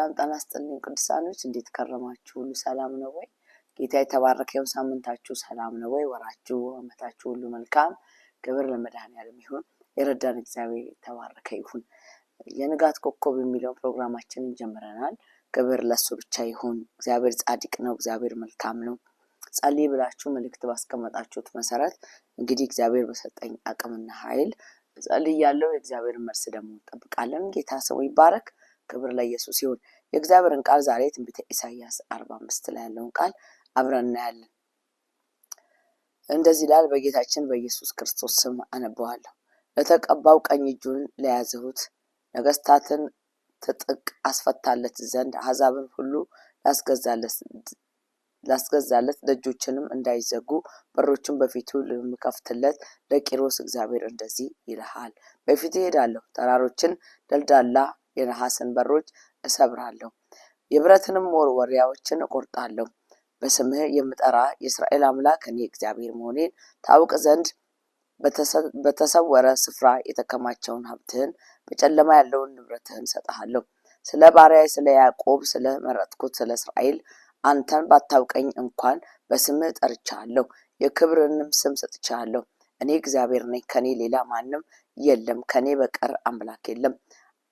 ሰላም ጤና ይስጥልኝ ቅዱሳኖች እንዴት ከረማችሁ? ሁሉ ሰላም ነው ወይ? ጌታ የተባረከው ሳምንታችሁ ሰላም ነው ወይ? ወራችሁ አመታችሁ ሁሉ መልካም ክብር ለመድኃኒዓለም ይሁን። የረዳን እግዚአብሔር የተባረከ ይሁን። የንጋት ኮከብ የሚለው ፕሮግራማችንን ጀምረናል። ክብር ለሱ ብቻ ይሁን። እግዚአብሔር ጻድቅ ነው፣ እግዚአብሔር መልካም ነው። ጸልይ ብላችሁ መልእክት ባስቀመጣችሁት መሰረት እንግዲህ እግዚአብሔር በሰጠኝ አቅምና ኃይል ጸልያለሁ። የእግዚአብሔር መልስ ደግሞ እንጠብቃለን። ጌታ ስሙ ይባረክ። ክብር ለኢየሱስ ይሁን። የእግዚአብሔርን ቃል ዛሬ ትንቢተ ኢሳይያስ 45 ላይ ያለውን ቃል አብረን እናያለን። እንደዚህ ይላል። በጌታችን በኢየሱስ ክርስቶስ ስም አነበዋለሁ። ለተቀባው ቀኝ እጁን ለያዘሁት ነገስታትን ትጥቅ አስፈታለት ዘንድ አሕዛብን ሁሉ ላስገዛለት ደጆችንም እንዳይዘጉ በሮችን በፊቱ ለምከፍትለት ለቂሮስ እግዚአብሔር እንደዚህ ይልሃል። በፊት እሄዳለሁ፣ ተራሮችን ደልዳላ የነሐስን በሮች እሰብራለሁ፣ የብረትንም መወርወሪያዎችን እቆርጣለሁ። በስምህ የምጠራ የእስራኤል አምላክ እኔ እግዚአብሔር መሆኔን ታውቅ ዘንድ በተሰወረ ስፍራ የተከማቸውን ሀብትህን በጨለማ ያለውን ንብረትህን ሰጥሃለሁ። ስለ ባሪያዬ ስለ ያዕቆብ ስለ መረጥኩት ስለ እስራኤል አንተን ባታውቀኝ እንኳን በስምህ ጠርቻለሁ፣ የክብርንም ስም ሰጥቻለሁ። እኔ እግዚአብሔር ነኝ፣ ከኔ ሌላ ማንም የለም፣ ከኔ በቀር አምላክ የለም።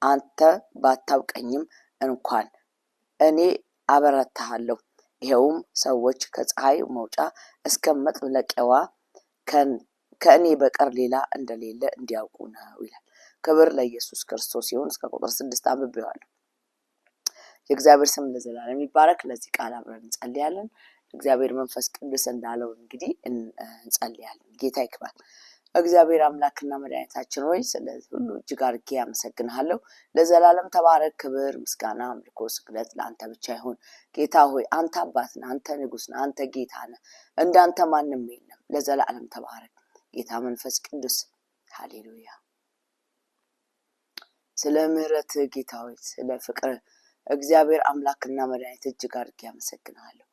አንተ ባታውቀኝም እንኳን እኔ አበረታሃለሁ። ይኸውም ሰዎች ከፀሐይ መውጫ እስከ መጥለቂያዋ ከእኔ በቀር ሌላ እንደሌለ እንዲያውቁ ነው ይላል። ክብር ለኢየሱስ ክርስቶስ ይሁን። እስከ ቁጥር 6 አንብቤዋለሁ። የእግዚአብሔር ስም ለዘላለም ይባረክ። ለዚህ ቃል አብረን እንጸልያለን። እግዚአብሔር መንፈስ ቅዱስ እንዳለው እንግዲህ እንጸልያለን። ጌታ ይክበር። እግዚአብሔር አምላክና መድኃኒታችን ሆይ ስለዚህ ሁሉ እጅግ አድርጌ አመሰግንሃለሁ። ለዘላለም ተባረክ። ክብር፣ ምስጋና፣ አምልኮ፣ ስግደት ለአንተ ብቻ ይሁን። ጌታ ሆይ አንተ አባት ነህ፣ አንተ ንጉስ ነህ፣ አንተ ጌታ ነህ። እንዳንተ ማንም የለም። ለዘላለም ተባረክ ጌታ መንፈስ ቅዱስ። ሃሌሉያ። ስለ ምህረት ጌታ ሆይ ስለ ፍቅር እግዚአብሔር አምላክና መድኃኒት እጅግ አድርጌ አመሰግንሃለሁ።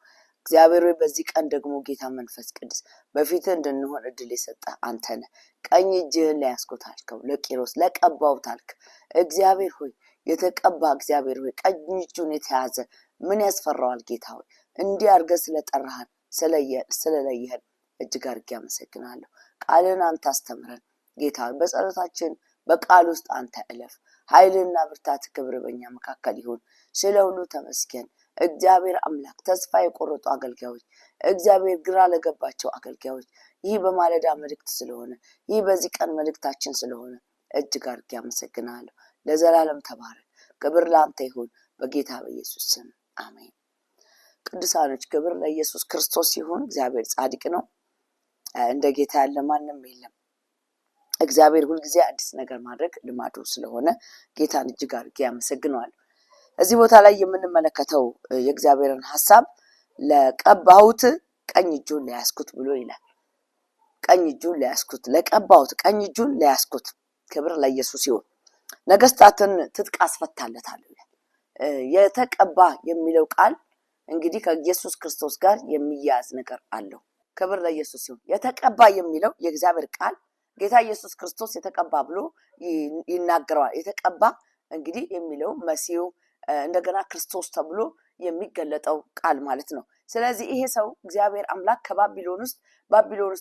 እግዚአብሔር ሆይ በዚህ ቀን ደግሞ ጌታ መንፈስ ቅዱስ በፊት እንድንሆን እድል የሰጠ አንተ ነህ። ቀኝ እጅህን ለያዝኩት አልከው፣ ለቂሮስ ለቀባሁት አልክ። እግዚአብሔር ሆይ የተቀባ እግዚአብሔር ሆይ ቀኝ እጁን የተያዘ ምን ያስፈራዋል? ጌታ ሆይ እንዲህ አድርገህ ስለጠራህን ስለለየህን እጅግ አድርጌ አመሰግናለሁ። ቃልን አንተ አስተምረን ጌታ ሆይ በጸሎታችን በቃል ውስጥ አንተ እለፍ። ኃይልና ብርታት ክብር በእኛ መካከል ይሁን። ስለ ሁሉ ተመስገን እግዚአብሔር አምላክ። ተስፋ የቆረጡ አገልጋዮች እግዚአብሔር ግራ ለገባቸው አገልጋዮች ይህ በማለዳ መልእክት ስለሆነ ይህ በዚህ ቀን መልእክታችን ስለሆነ እጅግ አድርጌ አመሰግናለሁ። ለዘላለም ተባረክ። ክብር ለአንተ ይሁን በጌታ በኢየሱስ ስም አሜን። ቅዱሳኖች ክብር ለኢየሱስ ክርስቶስ ይሁን። እግዚአብሔር ጻድቅ ነው። እንደ ጌታ ያለ ማንም የለም። እግዚአብሔር ሁልጊዜ አዲስ ነገር ማድረግ ልማዱ ስለሆነ ጌታን እጅግ አድርጌ አመሰግነዋለሁ። እዚህ ቦታ ላይ የምንመለከተው የእግዚአብሔርን ሐሳብ ለቀባሁት ቀኝ እጁን ለያዝኩት ብሎ ይላል። ቀኝ እጁን ለያዝኩት፣ ለቀባሁት ቀኝ እጁን ለያዝኩት። ክብር ለኢየሱስ ይሁን። ነገስታትን ትጥቅ አስፈታለታለሁ ይላል። የተቀባ የሚለው ቃል እንግዲህ ከኢየሱስ ክርስቶስ ጋር የሚያያዝ ነገር አለው። ክብር ለኢየሱስ ይሁን። የተቀባ የሚለው የእግዚአብሔር ቃል ጌታ ኢየሱስ ክርስቶስ የተቀባ ብሎ ይናገረዋል። የተቀባ እንግዲህ የሚለው መሲሁ እንደገና ክርስቶስ ተብሎ የሚገለጠው ቃል ማለት ነው። ስለዚህ ይሄ ሰው እግዚአብሔር አምላክ ከባቢሎን ውስጥ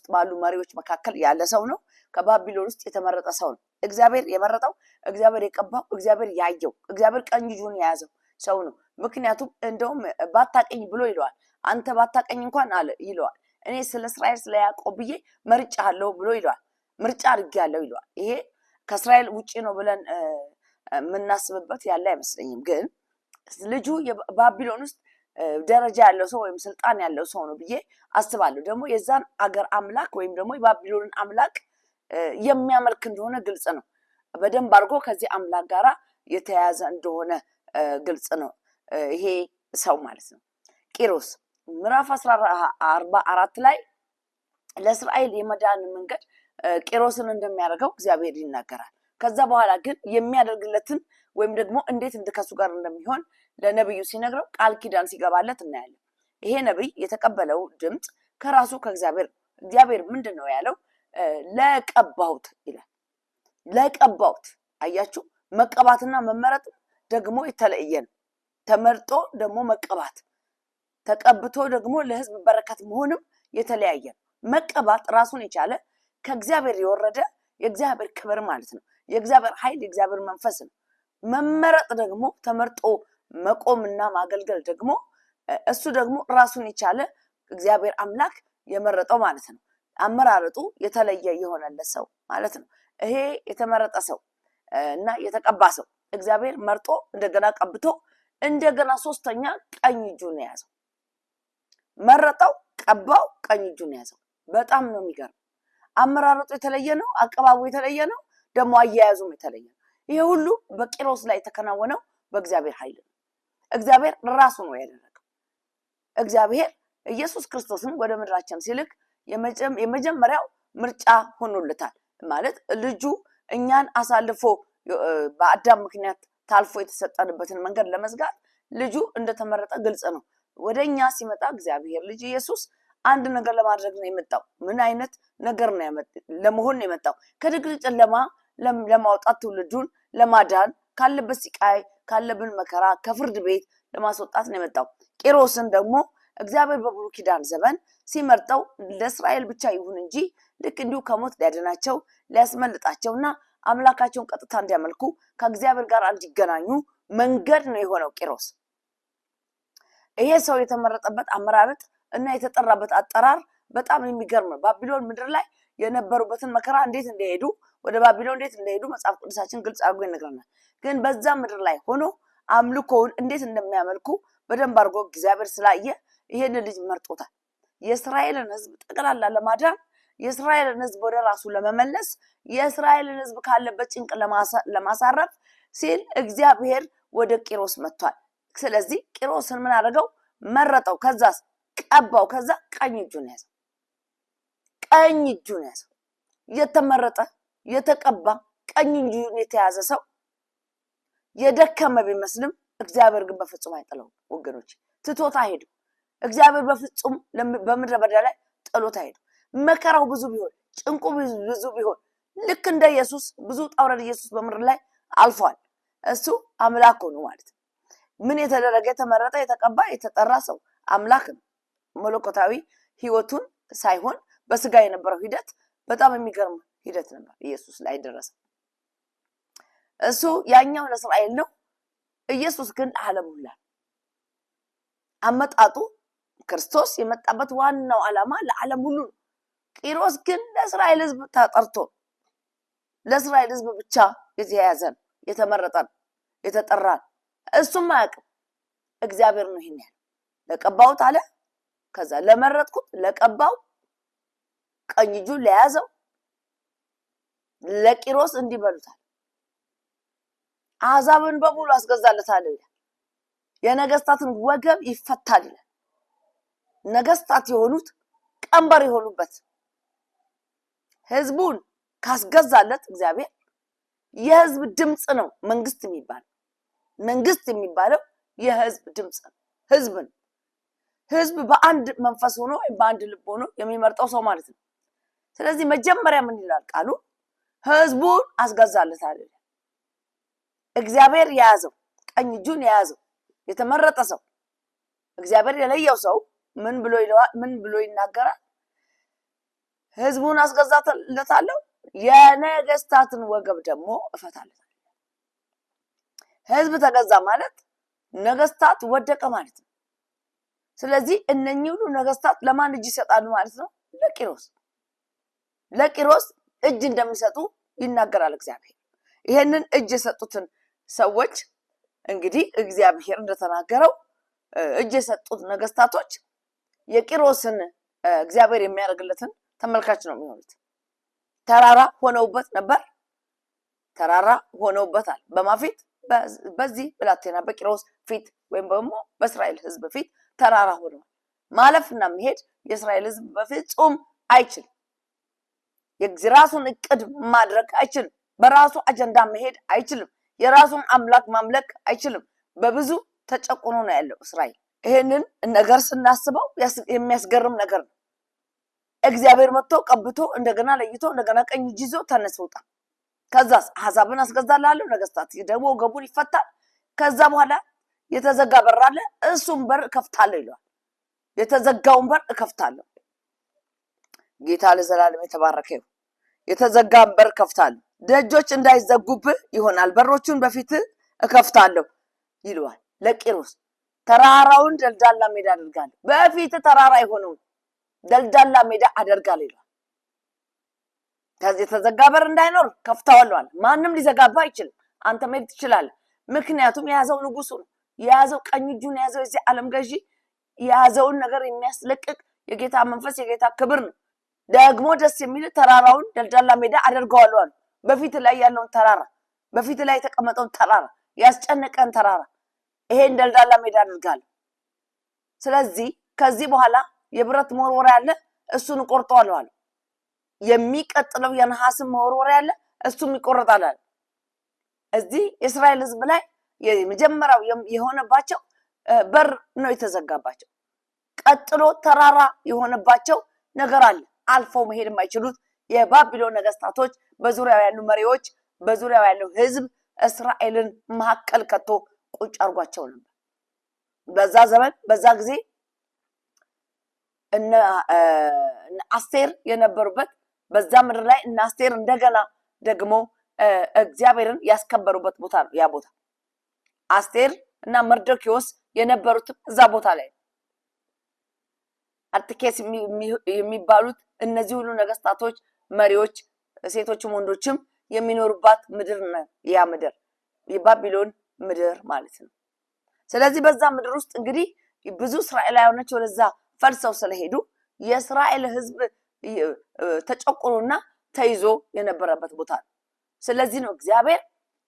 ባሉ መሪዎች መካከል ያለ ሰው ነው። ከባቢሎን ውስጥ የተመረጠ ሰው ነው። እግዚአብሔር የመረጠው፣ እግዚአብሔር የቀባው፣ እግዚአብሔር ያየው፣ እግዚአብሔር ቀኝ እጁን የያዘው ሰው ነው። ምክንያቱም እንደውም ባታቀኝ ብሎ ይለዋል። አንተ ባታቀኝ እንኳን አለ ይለዋል። እኔ ስለ እስራኤል ስለ ያዕቆብ ብዬ መርጫለሁ ብሎ ይለዋል። ምርጫ አድርጌያለሁ ይለዋል። ይሄ ከእስራኤል ውጪ ነው ብለን የምናስብበት ያለ አይመስለኝም። ግን ልጁ የባቢሎን ውስጥ ደረጃ ያለው ሰው ወይም ስልጣን ያለው ሰው ነው ብዬ አስባለሁ። ደግሞ የዛን አገር አምላክ ወይም ደግሞ የባቢሎንን አምላክ የሚያመልክ እንደሆነ ግልጽ ነው። በደንብ አድርጎ ከዚህ አምላክ ጋራ የተያያዘ እንደሆነ ግልጽ ነው ይሄ ሰው ማለት ነው። ቂሮስ ምዕራፍ 44 ላይ ለእስራኤል የመዳን መንገድ ቂሮስን እንደሚያደርገው እግዚአብሔር ይናገራል። ከዛ በኋላ ግን የሚያደርግለትን ወይም ደግሞ እንዴት ከሱ ጋር እንደሚሆን ለነብዩ ሲነግረው ቃል ኪዳን ሲገባለት እናያለን። ይሄ ነብይ የተቀበለው ድምጽ ከራሱ እግዚአብሔር ምንድነው ያለው? ለቀባሁት ይላል። ለቀባሁት። አያችሁ፣ መቀባትና መመረጥ ደግሞ የተለየ ነው። ተመርጦ ደግሞ መቀባት፣ ተቀብቶ ደግሞ ለህዝብ በረከት መሆንም የተለያየ ነው። መቀባት ራሱን የቻለ ከእግዚአብሔር የወረደ የእግዚአብሔር ክብር ማለት ነው። የእግዚአብሔር ኃይል፣ የእግዚአብሔር መንፈስ ነው። መመረጥ ደግሞ ተመርጦ መቆምና ማገልገል ደግሞ እሱ ደግሞ ራሱን የቻለ እግዚአብሔር አምላክ የመረጠው ማለት ነው። አመራረጡ የተለየ የሆነለት ሰው ማለት ነው። ይሄ የተመረጠ ሰው እና የተቀባ ሰው እግዚአብሔር መርጦ እንደገና ቀብቶ እንደገና ሶስተኛ ቀኝ እጁን ያዘው። መረጠው፣ ቀባው፣ ቀኝ እጁን ያዘው። በጣም ነው የሚገርም። አመራረጡ የተለየ ነው። አቀባቡ የተለየ ነው። ደግሞ አያያዙም የተለየ ነው። ይሄ ሁሉ በቂሮስ ላይ የተከናወነው በእግዚአብሔር ኃይል ነው። እግዚአብሔር ራሱ ነው ያደረገው። እግዚአብሔር ኢየሱስ ክርስቶስን ወደ ምድራችን ሲልክ የመጀመሪያው ምርጫ ሆኖለታል። ማለት ልጁ እኛን አሳልፎ በአዳም ምክንያት ታልፎ የተሰጠንበትን መንገድ ለመዝጋት ልጁ እንደተመረጠ ግልጽ ነው። ወደኛ ሲመጣ እግዚአብሔር ልጅ ኢየሱስ አንድ ነገር ለማድረግ ነው የመጣው። ምን አይነት ነገር ነው ለመሆን ነው የመጣው? ከድቅድቅ ጨለማ ለማውጣት ትውልዱን ለማዳን ካለበት ስቃይ ካለብን መከራ ከፍርድ ቤት ለማስወጣት ነው የመጣው። ቂሮስን ደግሞ እግዚአብሔር በብሉይ ኪዳን ዘመን ሲመርጠው ለእስራኤል ብቻ ይሁን እንጂ ልክ እንዲሁ ከሞት ሊያድናቸው ሊያስመልጣቸውና አምላካቸውን ቀጥታ እንዲያመልኩ ከእግዚአብሔር ጋር እንዲገናኙ መንገድ ነው የሆነው ቂሮስ። ይሄ ሰው የተመረጠበት አመራረጥ እና የተጠራበት አጠራር በጣም የሚገርም ነው። ባቢሎን ምድር ላይ የነበሩበትን መከራ እንዴት እንደሄዱ ወደ ባቢሎን እንዴት እንደሄዱ መጽሐፍ ቅዱሳችን ግልጽ አድርጎ ይነግረናል። ግን በዛ ምድር ላይ ሆኖ አምልኮውን እንዴት እንደሚያመልኩ በደንብ አድርጎ እግዚአብሔር ስላየ ይሄን ልጅ መርጦታል። የእስራኤልን ሕዝብ ጠቅላላ ለማዳን፣ የእስራኤልን ሕዝብ ወደ ራሱ ለመመለስ፣ የእስራኤልን ሕዝብ ካለበት ጭንቅ ለማሳረፍ ሲል እግዚአብሔር ወደ ቂሮስ መጥቷል። ስለዚህ ቂሮስን ምን አደረገው? መረጠው። ከዛ ቀባው። ከዛ ቀኝ እጁን ያዘው። ቀኝ እጁን ያዘው። የተመረጠ የተቀባ ቀኝ እጁን የተያዘ ሰው የደከመ ቢመስልም እግዚአብሔር ግን በፍጹም አይጥለውም። ወገኖች ትቶት አይሄድም። እግዚአብሔር በፍጹም በምድረ በዳ ላይ ጥሎት አይሄድም። መከራው ብዙ ቢሆን ጭንቁ ብዙ ቢሆን ልክ እንደ ኢየሱስ ብዙ ጣውረድ ኢየሱስ በምድር ላይ አልፏል። እሱ አምላክ ሆኖ ማለት ነው። ምን የተደረገ የተመረጠ የተቀባ የተጠራ ሰው አምላክ ነው። መለኮታዊ ህይወቱን ሳይሆን በስጋ የነበረው ሂደት በጣም የሚገርም ሂደት ነበር ኢየሱስ ላይ ደረሰ። እሱ ያኛው ለእስራኤል ነው። ኢየሱስ ግን ለዓለም ሁሉ። አመጣጡ ክርስቶስ የመጣበት ዋናው ዓላማ ለዓለም ሁሉ ነው። ቂሮስ ግን ለእስራኤል ህዝብ ተጠርቶ ለእስራኤል ህዝብ ብቻ የተያዘን የተመረጠን የተጠራን እሱም አያውቅም። እግዚአብሔር ነው ይሄን ያለው። ለቀባውት አለ። ከዛ ለመረጥኩት ለቀባው ቀኝ እጁን ለያዘው ለቂሮስ እንዲበሉታል። አሕዛብን በሙሉ አስገዛለታል ይላል። የነገስታትን ወገብ ይፈታል ይላል። ነገስታት የሆኑት ቀንበር የሆኑበት ህዝቡን ካስገዛለት እግዚአብሔር የህዝብ ድምጽ ነው መንግስት የሚባለው። መንግስት የሚባለው የህዝብ ድምጽ ነው። ህዝብ በአንድ መንፈስ ሆኖ በአንድ ልብ ሆኖ የሚመርጠው ሰው ማለት ነው። ስለዚህ መጀመሪያ ምን ይላል ቃሉ? ህዝቡን አስገዛለታል። እግዚአብሔር የያዘው ቀኝ እጁን የያዘው የተመረጠ ሰው እግዚአብሔር የለየው ሰው ምን ብሎ ይናገራል? ህዝቡን አስገዛለታለሁ፣ የነገስታትን ወገብ ደግሞ እፈታለታለሁ። ህዝብ ተገዛ ማለት ነገስታት ወደቀ ማለት ነው። ስለዚህ እነኚህ ሁሉ ነገስታት ለማን እጅ ይሰጣሉ ማለት ነው? ለቂሮስ እጅ እንደሚሰጡ ይናገራል እግዚአብሔር። ይሄንን እጅ የሰጡትን ሰዎች እንግዲህ እግዚአብሔር እንደተናገረው እጅ የሰጡት ነገስታቶች የቂሮስን እግዚአብሔር የሚያደርግለትን ተመልካች ነው የሚሆኑት። ተራራ ሆነውበት ነበር። ተራራ ሆነውበታል። በማፊት በዚህ ብላቴና በቂሮስ ፊት ወይም ደግሞ በእስራኤል ህዝብ ፊት ተራራ ሆነዋል። ማለፍና መሄድ የእስራኤል ህዝብ በፍጹም አይችልም። የራሱን እቅድ ማድረግ አይችልም። በራሱ አጀንዳ መሄድ አይችልም። የራሱን አምላክ ማምለክ አይችልም። በብዙ ተጨቁኖ ነው ያለው እስራኤል። ይሄንን ነገር ስናስበው የሚያስገርም ነገር ነው። እግዚአብሔር መጥቶ ቀብቶ እንደገና ለይቶ እንደገና ቀኝ እጅ ይዞ ተነስውጣ። ከዛስ አሕዛብን አስገዛላለሁ፣ ነገስታት ደግሞ ወገቡን ይፈታል። ከዛ በኋላ የተዘጋ በር አለ፣ እሱም በር እከፍታለሁ ይለዋል። የተዘጋውን በር እከፍታለሁ። ጌታ ለዘላለም የተባረከ ይሁን። የተዘጋን በር እከፍታለሁ፣ ደጆች እንዳይዘጉብህ ይሆናል፣ በሮቹን በፊት እከፍታለሁ ይለዋል ለቂሮስ። ተራራውን ደልዳላ ሜዳ አደርጋለሁ፣ በፊት ተራራ የሆነውን ደልዳላ ሜዳ አደርጋለሁ ይለዋል። ከዚህ የተዘጋ በር እንዳይኖር ከፍታዋለሁ አለ። ማንም ሊዘጋባ አይችልም። አንተ መሄድ ትችላለህ። ምክንያቱም የያዘው ንጉሱ ነው። የያዘው ቀኝ እጁን የያዘው የዚህ ዓለም ገዢ የያዘውን ነገር የሚያስለቅቅ የጌታ መንፈስ የጌታ ክብር ነው። ደግሞ ደስ የሚል ተራራውን ደልዳላ ሜዳ አደርገዋለሁ አለ። በፊት ላይ ያለውን ተራራ፣ በፊት ላይ የተቀመጠውን ተራራ፣ ያስጨነቀን ተራራ ይሄን ደልዳላ ሜዳ አደርጋለሁ። ስለዚህ ከዚህ በኋላ የብረት መወርወሪያ አለ፣ እሱን እቆርጠዋለሁ አለ። የሚቀጥለው የነሐስን መወርወሪያ አለ፣ እሱም ይቆረጣል አለ። እዚህ የእስራኤል ሕዝብ ላይ የመጀመሪያው የሆነባቸው በር ነው የተዘጋባቸው። ቀጥሎ ተራራ የሆነባቸው ነገር አለ። አልፈው መሄድ የማይችሉት የባቢሎን ነገስታቶች፣ በዙሪያው ያሉ መሪዎች፣ በዙሪያው ያለው ሕዝብ እስራኤልን መካከል ከቶ ቁጭ አርጓቸው ነበር። በዛ ዘመን በዛ ጊዜ እነ አስቴር የነበሩበት በዛ ምድር ላይ እነ አስቴር እንደገና ደግሞ እግዚአብሔርን ያስከበሩበት ቦታ ነው ያ ቦታ። አስቴር እና መርዶክዮስ የነበሩት እዛ ቦታ ላይ አርጤክስስ የሚባሉት እነዚህ ሁሉ ነገስታቶች፣ መሪዎች፣ ሴቶችም ወንዶችም የሚኖሩባት ምድር ነው ያ ምድር የባቢሎን ምድር ማለት ነው። ስለዚህ በዛ ምድር ውስጥ እንግዲህ ብዙ እስራኤላውያኖች ወደዛ ፈልሰው ስለሄዱ የእስራኤል ህዝብ ተጨቁኖና ተይዞ የነበረበት ቦታ ነው። ስለዚህ ነው እግዚአብሔር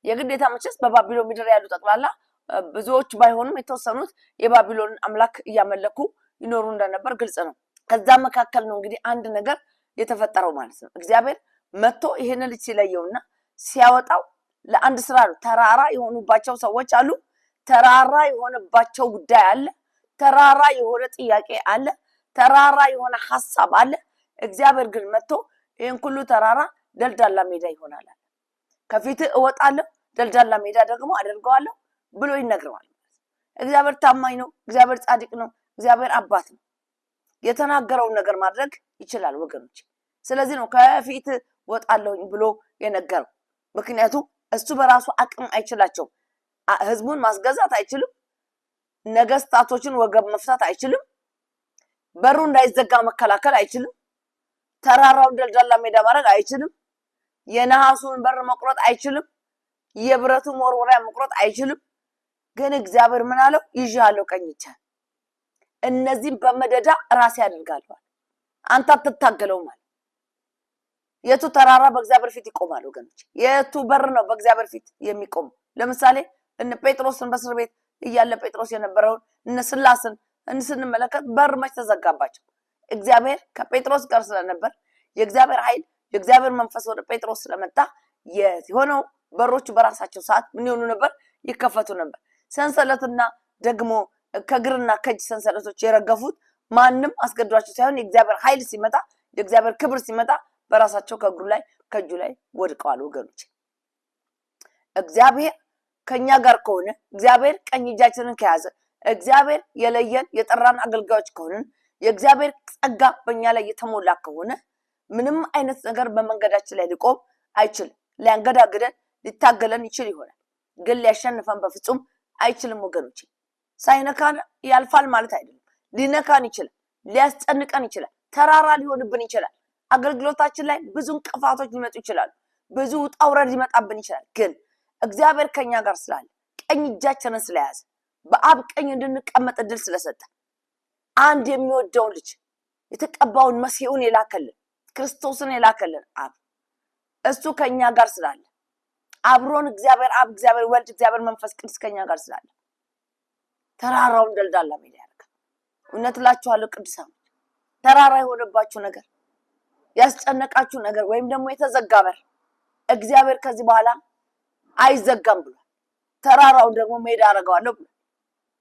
የግዴታ መቼስ በባቢሎን ምድር ያሉ ጠቅላላ ብዙዎች ባይሆኑም የተወሰኑት የባቢሎን አምላክ እያመለኩ ይኖሩ እንደነበር ግልጽ ነው። ከዛ መካከል ነው እንግዲህ አንድ ነገር የተፈጠረው ማለት ነው። እግዚአብሔር መጥቶ ይሄን ልጅ ሲለየውና ሲያወጣው ለአንድ ስራ ነው። ተራራ የሆኑባቸው ሰዎች አሉ። ተራራ የሆነባቸው ጉዳይ አለ። ተራራ የሆነ ጥያቄ አለ። ተራራ የሆነ ሐሳብ አለ። እግዚአብሔር ግን መጥቶ ይሄን ሁሉ ተራራ ደልዳላ ሜዳ ይሆናል። ከፊት እወጣለሁ፣ ደልዳላ ሜዳ ደግሞ አደርገዋለሁ ብሎ ይነግረዋል። እግዚአብሔር ታማኝ ነው። እግዚአብሔር ጻድቅ ነው። እግዚአብሔር አባት ነው። የተናገረውን ነገር ማድረግ ይችላል ወገኖች። ስለዚህ ነው ከፊት ወጣለሁኝ ብሎ የነገረው። ምክንያቱም እሱ በራሱ አቅም አይችላቸውም። ህዝቡን ማስገዛት አይችልም። ነገስታቶችን ወገብ መፍታት አይችልም። በሩ እንዳይዘጋ መከላከል አይችልም። ተራራውን ደልዳላ ሜዳ ማድረግ አይችልም። የነሐሱን በር መቁረጥ አይችልም። የብረቱ መወርወሪያ መቁረጥ አይችልም። ግን እግዚአብሔር ምን አለው? ይዤሃለሁ ቀኝ እጄን፣ እነዚህም በመደዳ ራሴ አደርጋለሁ። አንተ አትታገለው ማለት የቱ ተራራ በእግዚአብሔር ፊት ይቆማል ወገኖች? የቱ በር ነው በእግዚአብሔር ፊት የሚቆም? ለምሳሌ እነ ጴጥሮስን በእስር ቤት እያለ ጴጥሮስ የነበረውን እነ ስላስን ስንመለከት በር መች ተዘጋባቸው? እግዚአብሔር ከጴጥሮስ ጋር ስለነበር የእግዚአብሔር ኃይል የእግዚአብሔር መንፈስ ወደ ጴጥሮስ ስለመጣ የሆነው በሮቹ በራሳቸው ሰዓት ምን ይሆኑ ነበር? ይከፈቱ ነበር። ሰንሰለትና ደግሞ ከግርና ከእጅ ሰንሰለቶች የረገፉት ማንም አስገድዷቸው ሳይሆን የእግዚአብሔር ኃይል ሲመጣ የእግዚአብሔር ክብር ሲመጣ በራሳቸው ከእግሩ ላይ ከእጁ ላይ ወድቀዋል ወገኖች። እግዚአብሔር ከኛ ጋር ከሆነ፣ እግዚአብሔር ቀኝ እጃችንን ከያዘ፣ እግዚአብሔር የለየን የጠራን አገልጋዮች ከሆንን፣ የእግዚአብሔር ጸጋ በእኛ ላይ የተሞላ ከሆነ ምንም አይነት ነገር በመንገዳችን ላይ ሊቆም አይችልም። ሊያንገዳግደን ሊታገለን ይችል ይሆናል፣ ግን ሊያሸንፈን በፍጹም አይችልም ወገኖች። ሳይነካን ያልፋል ማለት አይደለም። ሊነካን ይችላል፣ ሊያስጨንቀን ይችላል፣ ተራራ ሊሆንብን ይችላል። አገልግሎታችን ላይ ብዙ እንቅፋቶች ሊመጡ ይችላሉ፣ ብዙ ውጣ ውረድ ሊመጣብን ይችላል። ግን እግዚአብሔር ከኛ ጋር ስላለ፣ ቀኝ እጃችንን ስለያዘ፣ በአብ ቀኝ እንድንቀመጥ እድል ስለሰጠ፣ አንድ የሚወደውን ልጅ የተቀባውን መሲሁን የላከልን ክርስቶስን የላከልን አብ እሱ ከኛ ጋር ስላለ፣ አብሮን እግዚአብሔር አብ እግዚአብሔር ወልድ እግዚአብሔር መንፈስ ቅዱስ ከኛ ጋር ስላለ ተራራውን ደልዳላ ሜዳ ያደርጋል። እውነት እላችኋለሁ ቅዱሳን፣ ተራራ የሆነባችሁ ነገር፣ ያስጨነቃችሁ ነገር ወይም ደግሞ የተዘጋ በር እግዚአብሔር ከዚህ በኋላ አይዘጋም ብሏል። ተራራውን ደግሞ ሜዳ አደርገዋለሁ ብሏል።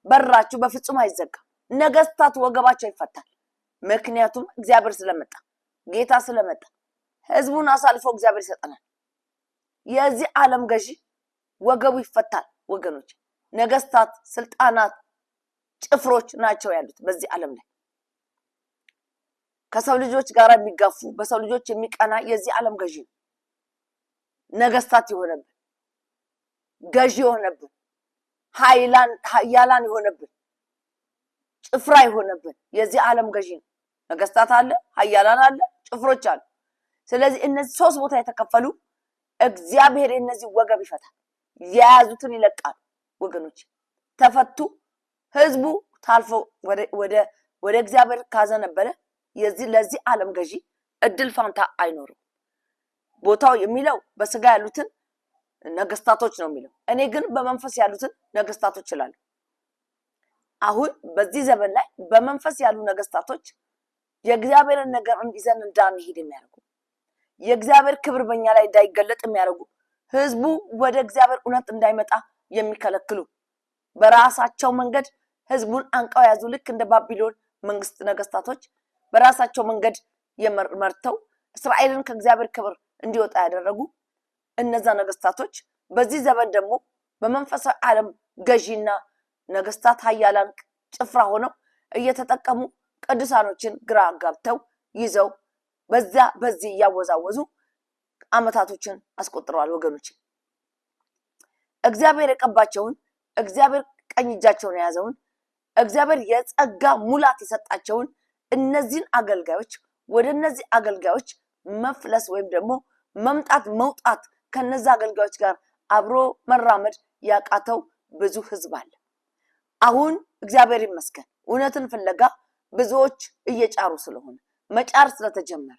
በራችሁ በፍጹም አይዘጋም። ነገስታት ወገባቸው ይፈታል። ምክንያቱም እግዚአብሔር ስለመጣ፣ ጌታ ስለመጣ ህዝቡን አሳልፎ እግዚአብሔር ይሰጠናል። የዚህ ዓለም ገዢ ወገቡ ይፈታል ወገኖች። ነገስታት፣ ስልጣናት፣ ጭፍሮች ናቸው ያሉት በዚህ ዓለም ላይ። ከሰው ልጆች ጋር የሚጋፉ በሰው ልጆች የሚቀና የዚህ ዓለም ገዢ ነው። ነገስታት የሆነብን፣ ገዢ የሆነብን፣ ኃያላን የሆነብን፣ ጭፍራ የሆነብን የዚህ ዓለም ገዢ ነው። ነገስታት አለ፣ ኃያላን አለ፣ ጭፍሮች አሉ። ስለዚህ እነዚህ ሶስት ቦታ የተከፈሉ እግዚአብሔር የነዚህ ወገብ ይፈታል፣ የያዙትን ይለቃል። ወገኖች ተፈቱ። ህዝቡ ታልፎ ወደ እግዚአብሔር ካዘነበለ ለዚህ ዓለም ገዢ እድል ፋንታ አይኖርም። ቦታው የሚለው በስጋ ያሉትን ነገስታቶች ነው የሚለው። እኔ ግን በመንፈስ ያሉትን ነገስታቶች ይላሉ። አሁን በዚህ ዘመን ላይ በመንፈስ ያሉ ነገስታቶች የእግዚአብሔርን ነገር ይዘን እንዳንሄድ የሚያደርጉ፣ የእግዚአብሔር ክብር በእኛ ላይ እንዳይገለጥ የሚያደርጉ፣ ህዝቡ ወደ እግዚአብሔር እውነት እንዳይመጣ የሚከለክሉ፣ በራሳቸው መንገድ ህዝቡን አንቀው ያዙ። ልክ እንደ ባቢሎን መንግስት ነገስታቶች በራሳቸው መንገድ መርተው እስራኤልን ከእግዚአብሔር ክብር እንዲወጣ ያደረጉ እነዛ ነገስታቶች በዚህ ዘመን ደግሞ በመንፈሳዊ ዓለም ገዢና ነገስታት፣ ኃያላን፣ ጭፍራ ሆነው እየተጠቀሙ ቅዱሳኖችን ግራ አጋብተው ይዘው በዚህ እያወዛወዙ አመታቶችን አስቆጥረዋል። ወገኖች እግዚአብሔር የቀባቸውን፣ እግዚአብሔር ቀኝ እጃቸውን የያዘውን፣ እግዚአብሔር የጸጋ ሙላት የሰጣቸውን እነዚህን አገልጋዮች ወደ እነዚህ አገልጋዮች መፍለስ ወይም ደግሞ መውጣት ከነዛ አገልጋዮች ጋር አብሮ መራመድ ያቃተው ብዙ ህዝብ አለ። አሁን እግዚአብሔር ይመስገን እውነትን ፍለጋ ብዙዎች እየጫሩ ስለሆነ መጫር ስለተጀመረ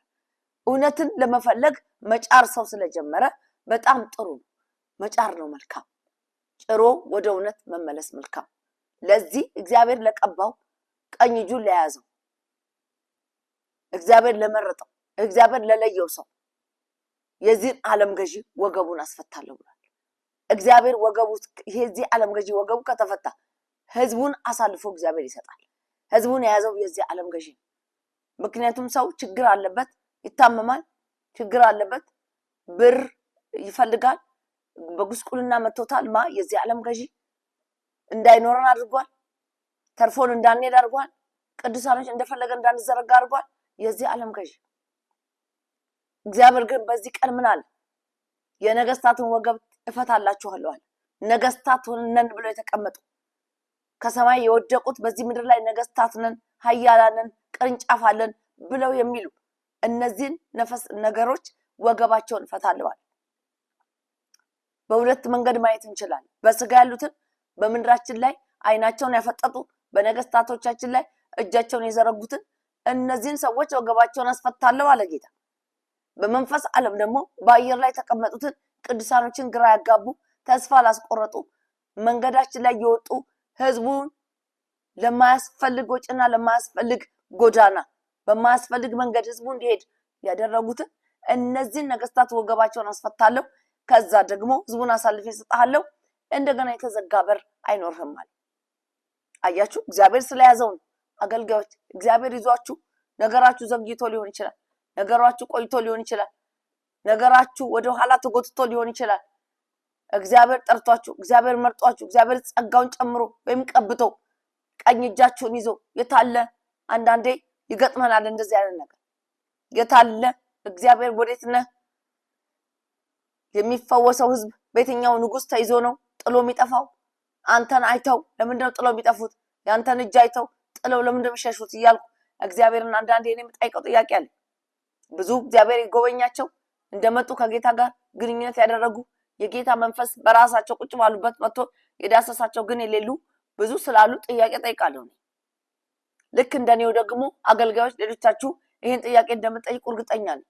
እውነትን ለመፈለግ መጫር ሰው ስለጀመረ በጣም ጥሩ ነው። መጫር ነው መልካም። ጭሮ ወደ እውነት መመለስ መልካም። ለዚህ እግዚአብሔር ለቀባው፣ ቀኝ እጁን ለያዘው፣ እግዚአብሔር ለመረጠው፣ እግዚአብሔር ለለየው ሰው የዚህን ዓለም ገዢ ወገቡን አስፈታለሁ ብሏል። እግዚአብሔር የዚህ ዓለም ገዢ ወገቡ ከተፈታ ህዝቡን አሳልፎ እግዚአብሔር ይሰጣል። ህዝቡን የያዘው የዚህ ዓለም ገዢ ነው። ምክንያቱም ሰው ችግር አለበት፣ ይታመማል፣ ችግር አለበት፣ ብር ይፈልጋል፣ በጉስቁልና መጥቶታል። የዚህ ዓለም ገዢ እንዳይኖረን አድርጓል። ተርፎን እንዳንሄድ አድርጓል። ቅዱሳኖች እንደፈለገ እንዳንዘረጋ አድርጓል የዚህ ዓለም ገዢ። እግዚአብሔር ግን በዚህ ቀን ምን አለ? የነገስታትን ወገብ እፈታላችኋለሁ አለ። ነገስታት ነን ብለው የተቀመጡ ከሰማይ የወደቁት በዚህ ምድር ላይ ነገስታት ነን፣ ኃያላንን፣ ቅርንጫፍ አለን ብለው የሚሉ እነዚህን ነገሮች ወገባቸውን እፈታለሁ አለ። በሁለት መንገድ ማየት እንችላለን። በስጋ ያሉትን በምድራችን ላይ አይናቸውን ያፈጠጡ በነገስታቶቻችን ላይ እጃቸውን የዘረጉትን እነዚህን ሰዎች ወገባቸውን አስፈታለሁ አለ ጌታ። በመንፈስ ዓለም ደግሞ በአየር ላይ የተቀመጡትን ቅዱሳኖችን ግራ ያጋቡ፣ ተስፋ ላስቆረጡ፣ መንገዳችን ላይ የወጡ ህዝቡን ለማያስፈልግ ወጭና ለማያስፈልግ ጎዳና በማያስፈልግ መንገድ ህዝቡ እንዲሄድ ያደረጉትን እነዚህን ነገስታት ወገባቸውን አስፈታለሁ። ከዛ ደግሞ ህዝቡን አሳልፌ እሰጥሃለሁ። እንደገና የተዘጋ በር አይኖርህም አለ። አያችሁ፣ እግዚአብሔር ስለያዘው ነው። አገልጋዮች እግዚአብሔር ይዟችሁ ነገራችሁ ዘግይቶ ሊሆን ይችላል። ነገራችሁ ቆይቶ ሊሆን ይችላል። ነገራችሁ ወደ ኋላ ተጎትቶ ሊሆን ይችላል። እግዚአብሔር ጠርቷችሁ፣ እግዚአብሔር መርጧችሁ፣ እግዚአብሔር ጸጋውን ጨምሮ ወይም ቀብቶ ቀኝ እጃችሁን ይዞ የታለ አንዳንዴ ይገጥመናል እንደዚህ አይነት ነገር። የታለ እግዚአብሔር ወዴት ነህ? የሚፈወሰው ህዝብ በየትኛው ንጉስ ተይዞ ነው ጥሎ የሚጠፋው? አንተን አይተው ለምንድነው ጥሎ የሚጠፉት? ያንተን እጅ አይተው ጥለው ለምንድነው የሚሸሹት እያልኩ እግዚአብሔርን አንዳንዴ እኔ የምጠይቀው ጥያቄ አለ። ብዙ እግዚአብሔር ይጎበኛቸው እንደመጡ ከጌታ ጋር ግንኙነት ያደረጉ የጌታ መንፈስ በራሳቸው ቁጭ ባሉበት መጥቶ የዳሰሳቸው ግን የሌሉ ብዙ ስላሉ ጥያቄ ጠይቃለሁ። ልክ እንደኔው ደግሞ አገልጋዮች ሌሎቻችሁ ይሄን ጥያቄ እንደምትጠይቁ እርግጠኛ ነኝ።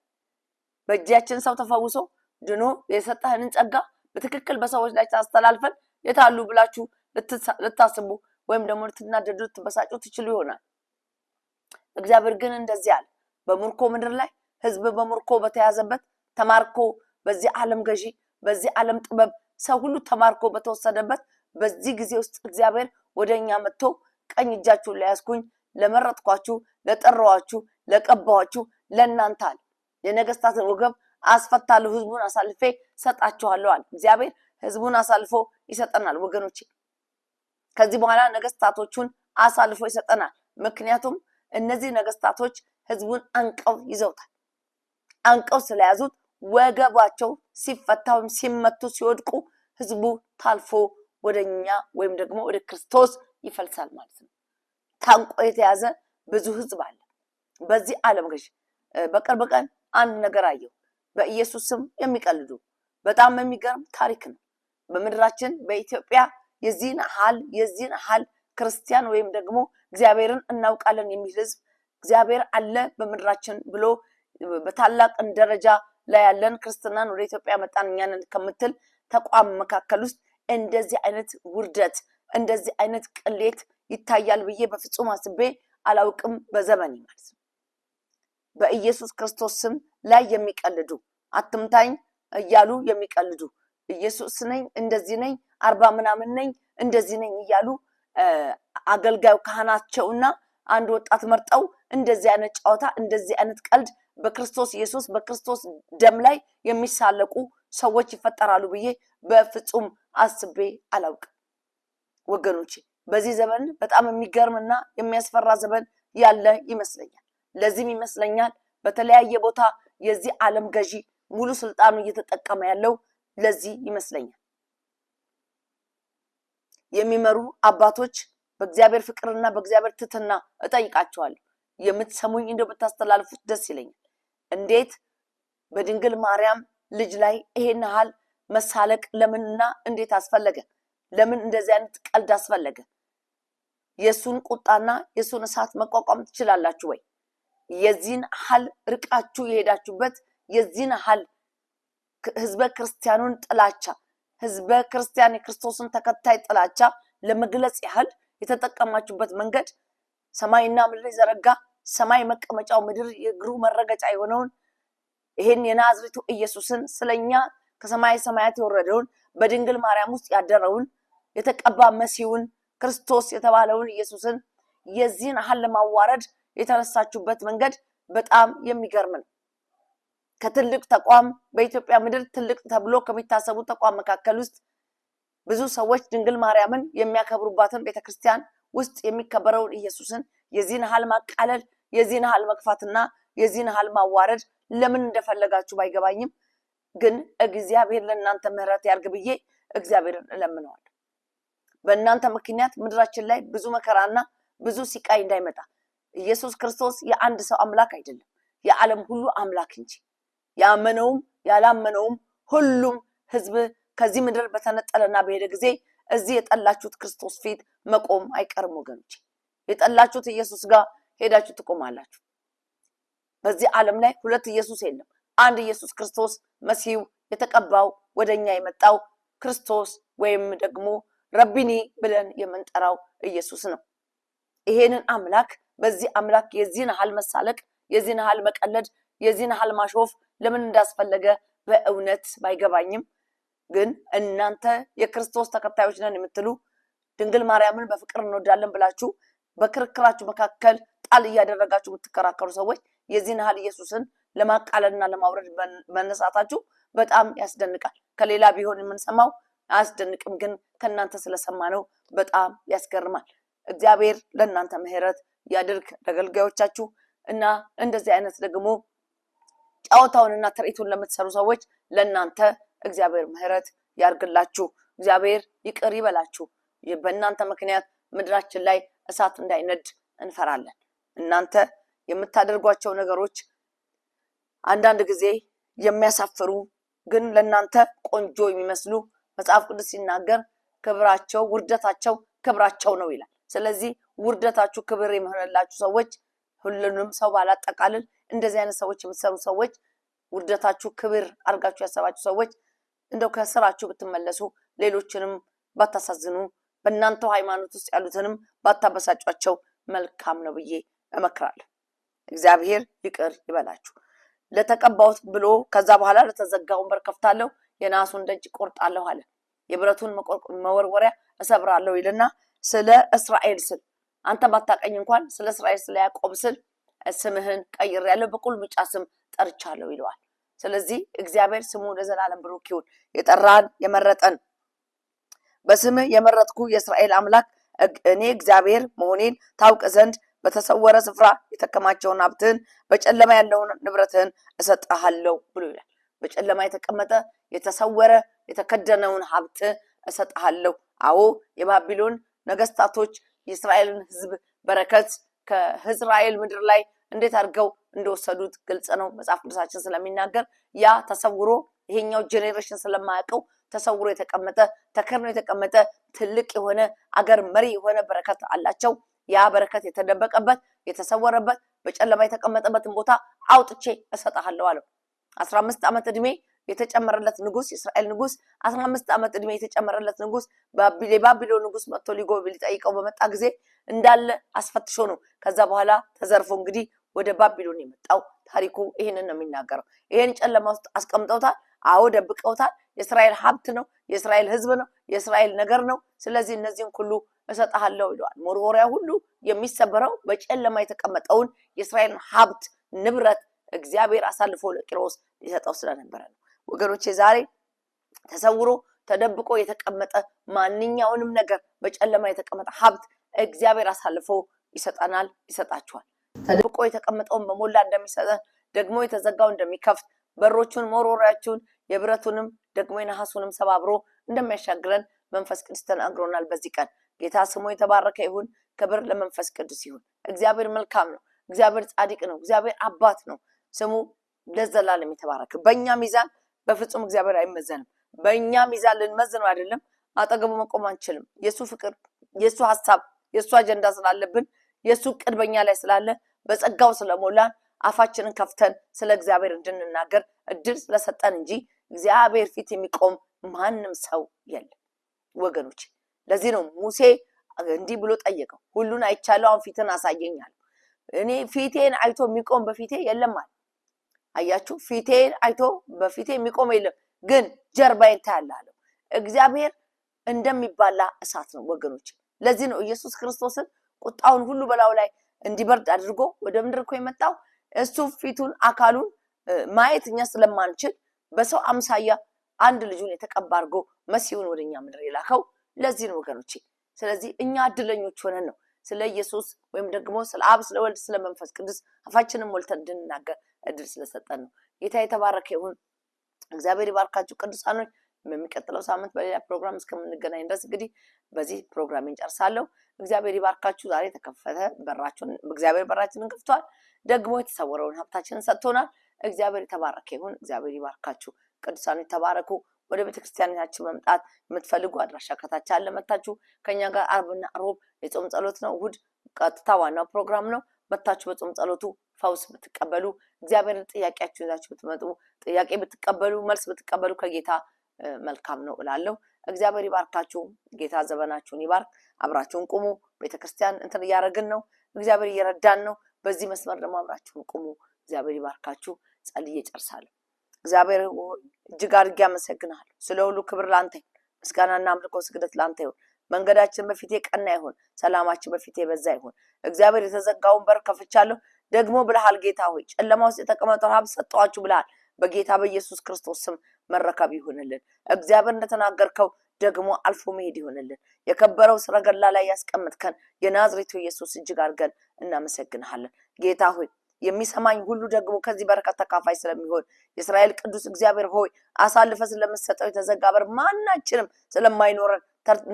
በእጃችን ሰው ተፈውሶ ድኖ የሰጠህንን ጸጋ በትክክል በሰዎች ላይ ታስተላልፈን የታሉ ብላችሁ ልታስቡ ወይም ደግሞ ልትናደዱ ልትበሳጩ ትችሉ ይሆናል። እግዚአብሔር ግን እንደዚህ አለ። በምርኮ ምድር ላይ ህዝብ በምርኮ በተያዘበት ተማርኮ በዚህ ዓለም ገዢ በዚህ ዓለም ጥበብ ሰው ሁሉ ተማርኮ በተወሰደበት በዚህ ጊዜ ውስጥ እግዚአብሔር ወደኛ መጥቶ ቀኝ እጃችሁን ለያዝኩኝ ለመረጥኳችሁ ለጠራዋችሁ ለቀባዋችሁ ለእናንተ አለ የነገስታትን ወገብ አስፈታለሁ፣ ህዝቡን አሳልፌ ሰጣችኋለሁ አለ። እግዚአብሔር ህዝቡን አሳልፎ ይሰጠናል ወገኖቼ። ከዚህ በኋላ ነገስታቶቹን አሳልፎ ይሰጠናል። ምክንያቱም እነዚህ ነገስታቶች ህዝቡን አንቀው ይዘውታል። አንቀው ስለያዙት ወገባቸው ሲፈታው ሲመቱ ሲወድቁ ህዝቡ ታልፎ ወደኛ ወይም ደግሞ ወደ ክርስቶስ ይፈልሳል ማለት ነው። ታንቆ የተያዘ ብዙ ህዝብ አለ በዚህ ዓለም ገዥ። በቅርብ ቀን አንድ ነገር አየሁ። በኢየሱስ ስም የሚቀልዱ በጣም የሚገርም ታሪክ ነው። በምድራችን በኢትዮጵያ የዚህን ሐል ክርስቲያን ወይም ደግሞ እግዚአብሔርን እናውቃለን የሚል ህዝብ እግዚአብሔር አለ በምድራችን ብሎ በታላቅ ደረጃ ላይ ያለን ክርስትናን ወደ ኢትዮጵያ መጣን እኛን ከምትል ተቋም መካከል ውስጥ እንደዚህ አይነት ውርደት እንደዚህ አይነት ቅሌት ይታያል ብዬ በፍጹም አስቤ አላውቅም በዘመኔ ማለት ነው። በኢየሱስ ክርስቶስ ስም ላይ የሚቀልዱ አትምታኝ እያሉ የሚቀልዱ ኢየሱስ ነኝ እንደዚህ ነኝ 40 ምናምን ነኝ እንደዚህ ነኝ እያሉ አገልጋዩ ካህናቸውና አንድ ወጣት መርጠው እንደዚህ አይነት ጫዋታ እንደዚህ አይነት ቀልድ በክርስቶስ ኢየሱስ በክርስቶስ ደም ላይ የሚሳለቁ ሰዎች ይፈጠራሉ ብዬ በፍጹም አስቤ አላውቅም ወገኖቼ። በዚህ ዘመን በጣም የሚገርምና የሚያስፈራ ዘመን ያለ ይመስለኛል። ለዚህም ይመስለኛል በተለያየ ቦታ የዚህ ዓለም ገዢ ሙሉ ስልጣኑ እየተጠቀመ ያለው ለዚህ ይመስለኛል። የሚመሩ አባቶች በእግዚአብሔር ፍቅርና በእግዚአብሔር ትህትና እጠይቃቸዋለሁ። የምትሰሙኝ እንደው ብታስተላልፉት ደስ ይለኛል። እንዴት በድንግል ማርያም ልጅ ላይ ይሄን ያህል መሳለቅ ለምንና እንዴት አስፈለገ? ለምን እንደዚህ አይነት ቀልድ አስፈለገ? የሱን ቁጣና የሱን እሳት መቋቋም ትችላላችሁ ወይ? የዚህን ሐል ርቃችሁ የሄዳችሁበት የዚህን ሐል ህዝበ ክርስቲያኑን ጥላቻ ህዝበ ክርስቲያን የክርስቶስን ተከታይ ጥላቻ ለመግለጽ ያህል የተጠቀማችሁበት መንገድ ሰማይና ምድር ዘረጋ ሰማይ መቀመጫው ምድር የእግሩ መረገጫ የሆነውን ይሄን የናዝሬቱ ኢየሱስን ስለኛ ከሰማይ ሰማያት የወረደውን በድንግል ማርያም ውስጥ ያደረውን የተቀባ መሲሁን ክርስቶስ የተባለውን ኢየሱስን የዚህን ሐል ለማዋረድ የተነሳችሁበት መንገድ በጣም የሚገርም ነው። ከትልቅ ተቋም በኢትዮጵያ ምድር ትልቅ ተብሎ ከሚታሰቡ ተቋም መካከል ውስጥ ብዙ ሰዎች ድንግል ማርያምን የሚያከብሩባትን ቤተክርስቲያን ውስጥ የሚከበረውን ኢየሱስን የዚህን ሐል ማቃለል የዚህን ሐል መክፋትና የዚህን ሐል ማዋረድ ለምን እንደፈለጋችሁ ባይገባኝም ግን እግዚአብሔር ለእናንተ ምህረት ያርግ ብዬ እግዚአብሔርን እለምነዋለሁ። በእናንተ ምክንያት ምድራችን ላይ ብዙ መከራና ብዙ ሲቃይ እንዳይመጣ። ኢየሱስ ክርስቶስ የአንድ ሰው አምላክ አይደለም የዓለም ሁሉ አምላክ እንጂ ያመነውም ያላመነውም ሁሉም ህዝብ ከዚህ ምድር በተነጠለና በሄደ ጊዜ እዚህ የጠላችሁት ክርስቶስ ፊት መቆም አይቀርም ወገኖች። የጠላችሁት ኢየሱስ ጋር ሄዳችሁ ትቆማላችሁ። በዚህ ዓለም ላይ ሁለት ኢየሱስ የለም። አንድ ኢየሱስ ክርስቶስ መሲሁ የተቀባው ወደኛ የመጣው ክርስቶስ ወይም ደግሞ ረቢኒ ብለን የምንጠራው ኢየሱስ ነው። ይሄንን አምላክ በዚህ አምላክ የዚህን ሐል መሳለቅ የዚህን ሐል መቀለድ የዚህን ሐል ማሾፍ ለምን እንዳስፈለገ በእውነት ባይገባኝም ግን እናንተ የክርስቶስ ተከታዮች ነን የምትሉ ድንግል ማርያምን በፍቅር እንወዳለን ብላችሁ በክርክራችሁ መካከል ጣል እያደረጋችሁ የምትከራከሩ ሰዎች የዚህን ሐል ኢየሱስን ለማቃለልና ለማውረድ መነሳታችሁ በጣም ያስደንቃል። ከሌላ ቢሆን የምንሰማው አያስደንቅም፣ ግን ከናንተ ስለሰማነው በጣም ያስገርማል። እግዚአብሔር ለእናንተ ምህረት ያድርግ ለገልጋዮቻችሁ እና እንደዚህ አይነት ደግሞ ጫውታውንና ትርኢቱን ለምትሰሩ ሰዎች ለእናንተ እግዚአብሔር ምህረት ያርግላችሁ። እግዚአብሔር ይቅር ይበላችሁ። በእናንተ ምክንያት ምድራችን ላይ እሳት እንዳይነድ እንፈራለን። እናንተ የምታደርጓቸው ነገሮች አንዳንድ ጊዜ የሚያሳፍሩ ግን ለእናንተ ቆንጆ የሚመስሉ መጽሐፍ ቅዱስ ሲናገር ክብራቸው ውርደታቸው ክብራቸው ነው ይላል። ስለዚህ ውርደታችሁ ክብር የሚሆንላችሁ ሰዎች ሁሉንም ሰው ባላጠቃልል እንደዚህ አይነት ሰዎች የምትሰሩ ሰዎች ውርደታችሁ ክብር አድርጋችሁ ያሰባችሁ ሰዎች እንደው ከስራችሁ ብትመለሱ ሌሎችንም ባታሳዝኑ በእናንተው ሃይማኖት ውስጥ ያሉትንም ባታበሳጯቸው መልካም ነው ብዬ እመክራለሁ። እግዚአብሔር ይቅር ይበላችሁ። ለተቀባውት ብሎ ከዛ በኋላ ለተዘጋውን በር ከፍታለሁ የናሱን ደጅ ቆርጣለሁ አለ። የብረቱን መወርወሪያ እሰብራለሁ ይልና ስለ እስራኤል ስል አንተ ባታቀኝ እንኳን ስለ እስራኤል ስለ ያዕቆብ ስል ስምህን ቀይሬያለሁ በቁልምጫ ስም ጠርቻለሁ ይለዋል። ስለዚህ እግዚአብሔር ስሙ ለዘላለም ብሩክ ይሁን። የጠራን የመረጠን በስምህ የመረጥኩ የእስራኤል አምላክ እኔ እግዚአብሔር መሆኔን ታውቅ ዘንድ በተሰወረ ስፍራ የተከማቸውን ሀብትህን በጨለማ ያለውን ንብረትህን እሰጥሃለሁ ብሎ ይላል። በጨለማ የተቀመጠ የተሰወረ የተከደነውን ሀብት እሰጥሃለሁ። አዎ የባቢሎን ነገስታቶች የእስራኤልን ህዝብ በረከት ከእስራኤል ምድር ላይ እንዴት አድርገው እንደወሰዱት ግልጽ ነው መጽሐፍ ቅዱሳችን ስለሚናገር። ያ ተሰውሮ ይሄኛው ጄኔሬሽን ስለማያውቀው ተሰውሮ የተቀመጠ ተከርኖ የተቀመጠ ትልቅ የሆነ አገር መሪ የሆነ በረከት አላቸው። ያ በረከት የተደበቀበት የተሰወረበት በጨለማ የተቀመጠበትን ቦታ አውጥቼ እሰጥሃለሁ አለው። 15 ዓመት ዕድሜ የተጨመረለት ንጉስ የእስራኤል ንጉስ 15 ዓመት ዕድሜ የተጨመረለት ንጉስ ባቢሎን ንጉስ መጥቶ ሊጎበኝ ሊጠይቀው በመጣ ጊዜ እንዳለ አስፈትሾ ነው ከዛ በኋላ ተዘርፎ እንግዲህ ወደ ባቢሎን የመጣው። ታሪኩ ይሄንን ነው የሚናገረው። ይሄን ጨለማ ውስጥ አስቀምጠውታል። አዎ ደብቀውታል። የእስራኤል ሀብት ነው፣ የእስራኤል ህዝብ ነው፣ የእስራኤል ነገር ነው። ስለዚህ እነዚህን ሁሉ እሰጥሃለሁ ይለዋል። መርሆሪያ ሁሉ የሚሰበረው በጨለማ የተቀመጠውን የእስራኤልን ሀብት ንብረት እግዚአብሔር አሳልፎ ለቂሮስ ሊሰጠው ስለነበረ ነው። ወገኖቼ ዛሬ ተሰውሮ ተደብቆ የተቀመጠ ማንኛውንም ነገር በጨለማ የተቀመጠ ሀብት እግዚአብሔር አሳልፎ ይሰጣናል፣ ይሰጣችኋል። ተደብቆ የተቀመጠውን በሞላ እንደሚሰጠን ደግሞ የተዘጋው እንደሚከፍት በሮቹን መሮሪያችሁን የብረቱንም ደግሞ የነሐሱንም ሰባብሮ እንደሚያሻግረን መንፈስ ቅዱስ ተናግሮናል። በዚህ ቀን ጌታ ስሙ የተባረከ ይሁን። ክብር ለመንፈስ ቅዱስ ይሁን። እግዚአብሔር መልካም ነው። እግዚአብሔር ጻድቅ ነው። እግዚአብሔር አባት ነው። ስሙ ለዘላለም የተባረከ። በእኛ ሚዛን በፍጹም እግዚአብሔር አይመዘንም። በእኛ ሚዛን ልንመዝነው አይደለም፣ አጠገቡ መቆም አንችልም። የሱ ፍቅር የሱ ሐሳብ የሱ አጀንዳ ስላለብን የሱ ዕቅድ በእኛ ላይ ስላለ በጸጋው ስለሞላን አፋችንን ከፍተን ስለ እግዚአብሔር እንድንናገር እድል ስለሰጠን እንጂ እግዚአብሔር ፊት የሚቆም ማንም ሰው የለም ወገኖች። ለዚህ ነው ሙሴ እንዲህ ብሎ ጠየቀው፣ ሁሉን አይቻለሁ አሁን ፊትን አሳየኝ አለ። እኔ ፊቴን አይቶ የሚቆም በፊቴ የለም አለ። አያችሁ፣ ፊቴን አይቶ በፊቴ የሚቆም የለም፣ ግን ጀርባዬን ታያለህ አለው። እግዚአብሔር እንደሚባላ እሳት ነው ወገኖች። ለዚህ ነው ኢየሱስ ክርስቶስን ቁጣውን ሁሉ በላዩ ላይ እንዲበርድ አድርጎ ወደ ምድር እኮ የመጣው። እሱ ፊቱን አካሉን ማየት እኛ ስለማንችል በሰው አምሳያ አንድ ልጁን የተቀባ አድርጎ መሲሁን ወደኛ ምድር የላከው ለዚህ ነው ወገኖቼ። ስለዚህ እኛ እድለኞች ሆነን ነው ስለ ኢየሱስ ወይም ደግሞ ስለ አብ ስለ ወልድ ስለ መንፈስ ቅዱስ አፋችንን ሞልተን እንድንናገር እድል ስለሰጠን ነው። ጌታ የተባረከ ይሁን። እግዚአብሔር ይባርካችሁ ቅዱሳኖች። በሚቀጥለው ሳምንት በሌላ ፕሮግራም እስከምንገናኝ ድረስ እንግዲህ በዚህ ፕሮግራም እንጨርሳለሁ። እግዚአብሔር ይባርካችሁ። ዛሬ ተከፈተ በራችሁን፣ እግዚአብሔር በራችንን ከፍቷል። ደግሞ የተሰወረውን ሀብታችንን ሰጥቶናል። እግዚአብሔር የተባረከ ይሁን። እግዚአብሔር ይባርካችሁ ቅዱሳኖች። ተባረኩ። ወደ ቤተክርስቲያናችን መምጣት የምትፈልጉ አድራሻ ከታች አለ። መታችሁ ከኛ ጋር አርብና ሮብ የጾም ጸሎት ነው። እሁድ ቀጥታ ዋናው ፕሮግራም ነው። መታችሁ በጾም ጸሎቱ ፈውስ ብትቀበሉ፣ እግዚአብሔርን ጥያቄያችሁ ይዛችሁ ብትመጡ፣ ጥያቄ ብትቀበሉ፣ መልስ ብትቀበሉ ከጌታ መልካም ነው እላለሁ። እግዚአብሔር ይባርካችሁ። ጌታ ዘመናችሁን ይባርክ። አብራችሁን ቁሙ። ቤተክርስቲያን እንትን እያደረግን ነው። እግዚአብሔር እየረዳን ነው። በዚህ መስመር ደግሞ አብራችሁን ቁሙ። እግዚአብሔር ይባርካችሁ። ጸልዬ ጨርሳለሁ። እግዚአብሔር እጅግ አድርጌ አመሰግናለሁ። ስለ ሁሉ ክብር ላንተ ይሁን። ምስጋናና አምልኮ ስግደት ላንተ ይሁን። መንገዳችን በፊቴ ቀና ይሁን። ሰላማችን በፊቴ በዛ ይሁን። እግዚአብሔር የተዘጋውን በር ከፍቻለሁ ደግሞ ብለሃል ጌታ ሆይ። ጨለማ ውስጥ የተቀመጠው ሀብት ሰጠዋችሁ ብለሃል። በጌታ በኢየሱስ ክርስቶስ ስም መረከብ ይሁንልን። እግዚአብሔር እንደተናገርከው ደግሞ አልፎ መሄድ ይሁንልን። የከበረው ሰረገላ ላይ ያስቀምጥከን የናዝሬቱ ኢየሱስ እጅግ አድርገን እናመሰግንሃለን ጌታ ሆይ። የሚሰማኝ ሁሉ ደግሞ ከዚህ በረከት ተካፋይ ስለሚሆን የእስራኤል ቅዱስ እግዚአብሔር ሆይ አሳልፈ ስለምትሰጠው የተዘጋ በር ማናችንም ስለማይኖረን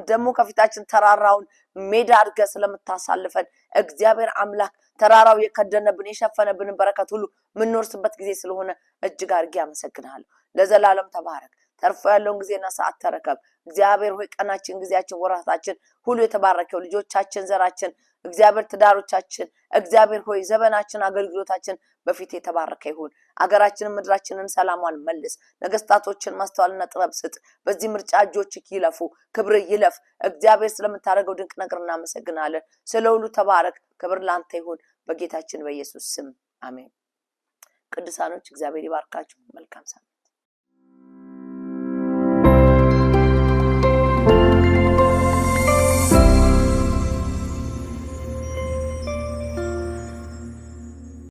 ደግሞ ከፊታችን ተራራውን ሜዳ አድርገህ ስለምታሳልፈን እግዚአብሔር አምላክ ተራራው የከደነብን የሸፈነብን በረከት ሁሉ ምንወርስበት ጊዜ ስለሆነ እጅግ አድርጌ አመሰግናለሁ። ለዘላለም ተባረክ። ተርፎ ያለውን ጊዜና ሰዓት ተረከብ እግዚአብሔር ሆይ። ቀናችን፣ ጊዜያችን፣ ወራታችን ሁሉ የተባረከው ልጆቻችን፣ ዘራችን እግዚአብሔር፣ ትዳሮቻችን እግዚአብሔር ሆይ ዘመናችን፣ አገልግሎታችን በፊት የተባረከ ይሁን። አገራችንን፣ ምድራችንን ሰላሟን መልስ። ነገስታቶችን ማስተዋልና ጥበብ ስጥ። በዚህ ምርጫ እጆችህ ይለፉ፣ ክብር ይለፍ። እግዚአብሔር ስለምታደርገው ድንቅ ነገር እናመሰግናለን። ስለሁሉ ተባረክ። ክብር ላንተ ይሁን በጌታችን በኢየሱስ ስም አሜን። ቅዱሳኖች እግዚአብሔር ይባርካችሁ። መልካም ሳምንት